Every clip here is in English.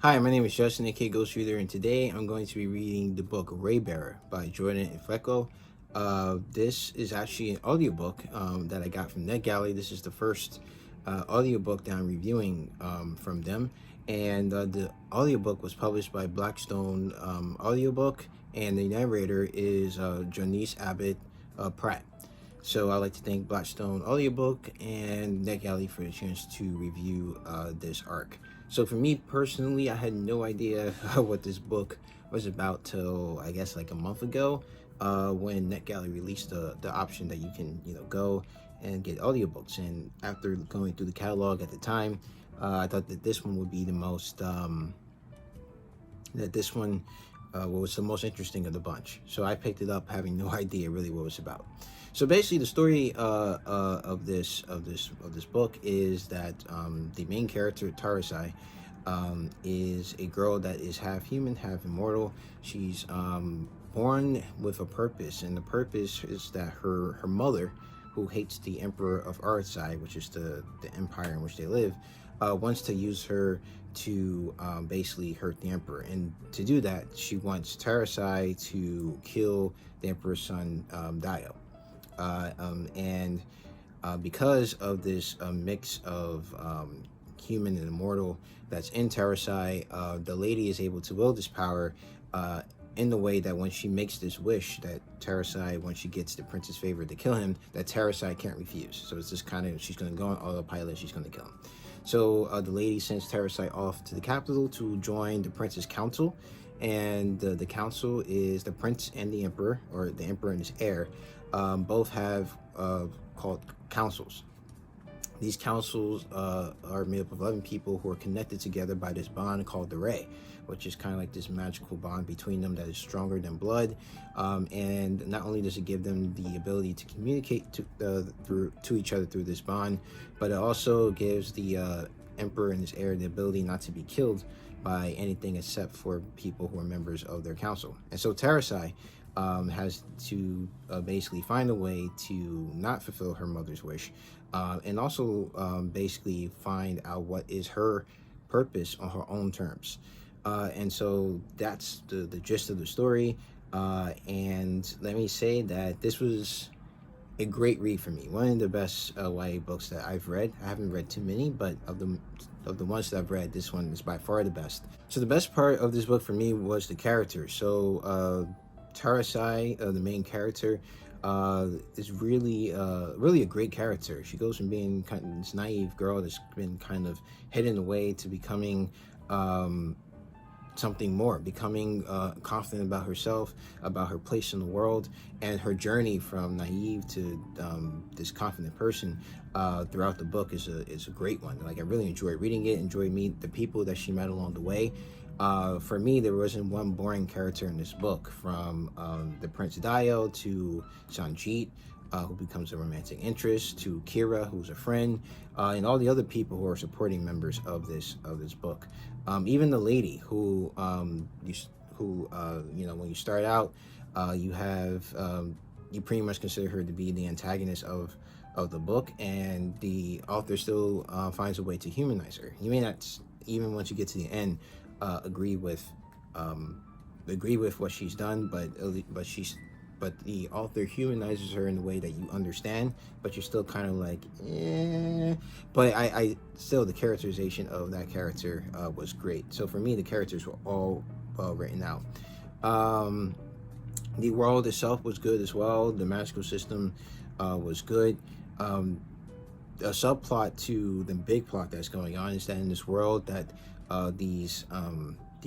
Hi, my name is Justin, aka Ghost Reader, and today I'm going to be reading the book Raybearer by Jordan Ifueko. This is actually an audiobook that I got from NetGalley. This is the first audiobook that I'm reviewing from them, and the audiobook was published by Blackstone Audiobook, and the narrator is Janice Abbott Pratt. So I'd like to thank Blackstone Audiobook and NetGalley for the chance to review this arc. So for me personally, I had no idea what this book was about till I guess like a month ago, when NetGalley released the option that you can go and get audiobooks. And after going through the catalog at the time, I thought that this one would be the most that this one was the most interesting of the bunch. So I picked it up having no idea really what it was about. So basically, the story of this book is that the main character, Tarasai, is a girl that is half human, half immortal. She's born with a purpose, and the purpose is that her mother, who hates the Emperor of Artsai, which is the empire in which they live, wants to use her to basically hurt the Emperor. And to do that, she wants Tarasai to kill the Emperor's son, Dio. Because of this mix of human and immortal that's in Tarasai, the lady is able to wield this power in the way that when she makes this wish that Tarasai, when she gets the prince's favor to kill him, that Tarasai can't refuse. So it's just kind of, she's going to go on autopilot, she's going to kill him. So the lady sends Tarasai off to the capital to join the prince's council. And the council is the prince and the emperor, or the emperor and his heir, both have called councils. These councils are made up of 11 people who are connected together by this bond called the Ray, which is kind of like this magical bond between them that is stronger than blood. And not only does it give them the ability to communicate to each other through this bond, but it also gives the emperor and his heir the ability not to be killed by anything except for people who are members of their council. And so Tarasai has to basically find a way to not fulfill her mother's wish, and also basically find out what is her purpose on her own terms. And so that's the gist of the story. And let me say that this was a great read for me. One of the best YA books that I've read. I haven't read too many, but of the ones that I've read, this one is by far the best. So the best part of this book for me was the character. So Tarasai, the main character, is really a great character. She goes from being kind of this naive girl that's been kind of hidden away to becoming something more, becoming confident about herself, about her place in the world, and her journey from naive to this confident person throughout the book is a great one. Like, I really enjoyed reading it, enjoyed meeting the people that she met along the way. For me, there wasn't one boring character in this book, from the Prince Dio to Sanjit, who becomes a romantic interest, to Kira, who's a friend, and all the other people who are supporting members of this book. Even the lady who when you start out, you pretty much consider her to be the antagonist of the book, and the author still finds a way to humanize her. You may not, even once you get to the end, agree with what she's done, but the author humanizes her in a way that you understand, but you're still kind of like, eh. But I still, the characterization of that character was great. So for me, the characters were all well written out. The world itself was good as well. The magical system was good. A subplot to the big plot that's going on is that in this world that the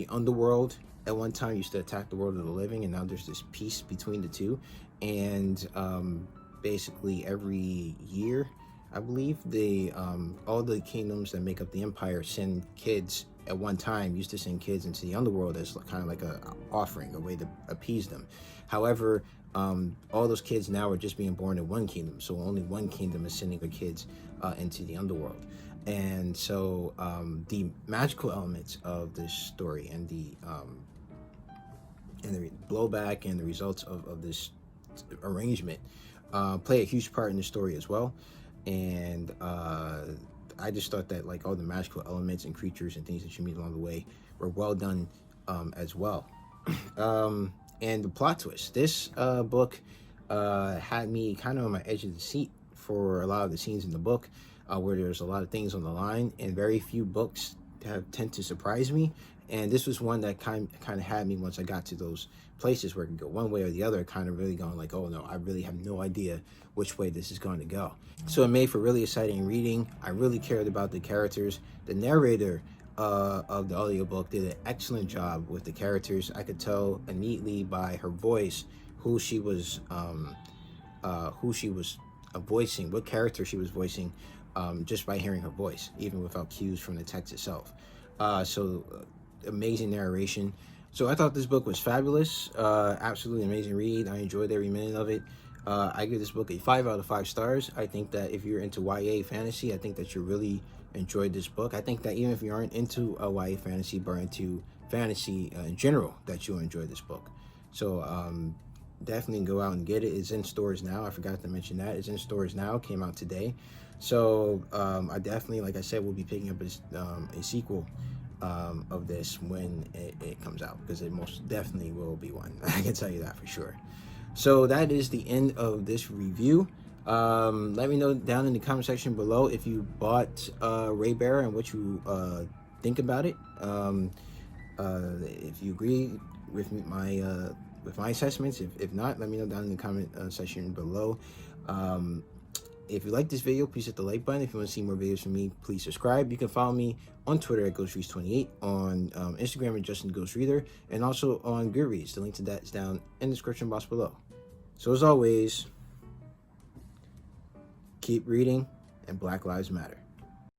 underworld at one time used to attack the world of the living, and now there's this peace between the two. And basically every year, I believe, all the kingdoms that make up the empire send kids. At one time used to send kids into the underworld as kind of like a offering, a way to appease them. However, all those kids now are just being born in one kingdom, so only one kingdom is sending their kids into the underworld. And so the magical elements of this story and the blowback and the results of this arrangement play a huge part in the story as well. And I just thought that, like, all the magical elements and creatures and things that you meet along the way were well done as well. And the plot twist. This book had me kind of on my edge of the seat for a lot of the scenes in the book, where there's a lot of things on the line, and very few books tend to surprise me. And this was one that kind of had me once I got to those places where it could go one way or the other, kind of really going like, oh no, I really have no idea which way this is going to go. So it made for really exciting reading. I really cared about the characters. The narrator of the audiobook did an excellent job with the characters. I could tell immediately by her voice who she was voicing, what character she was voicing, just by hearing her voice, even without cues from the text itself. Amazing narration. So I thought this book was fabulous. Absolutely amazing read. I enjoyed every minute of it. I give this book a 5 out of 5 stars. I think that if you're into YA fantasy, I think that you really enjoyed this book. I think that even if you aren't into a YA fantasy, but into fantasy in general, that you'll enjoy this book. So definitely go out and get it. It's in stores now. I forgot to mention that. It's in stores now. Came out today. So I definitely, like I said, will be picking up a sequel of this when it comes out, because it most definitely will be one. I can tell you that for sure. So that is the end of this review. Let me know down in the comment section below if you bought Raybearer and what you think about it. If you agree with my assessments. If not, let me know down in the comment section below. If you like this video, please hit the like button. If you want to see more videos from me, please subscribe. You can follow me on Twitter at GhostReads28, on Instagram at JustinGhostReader, and also on Goodreads. The link to that is down in the description box below. So as always, keep reading, and Black Lives Matter.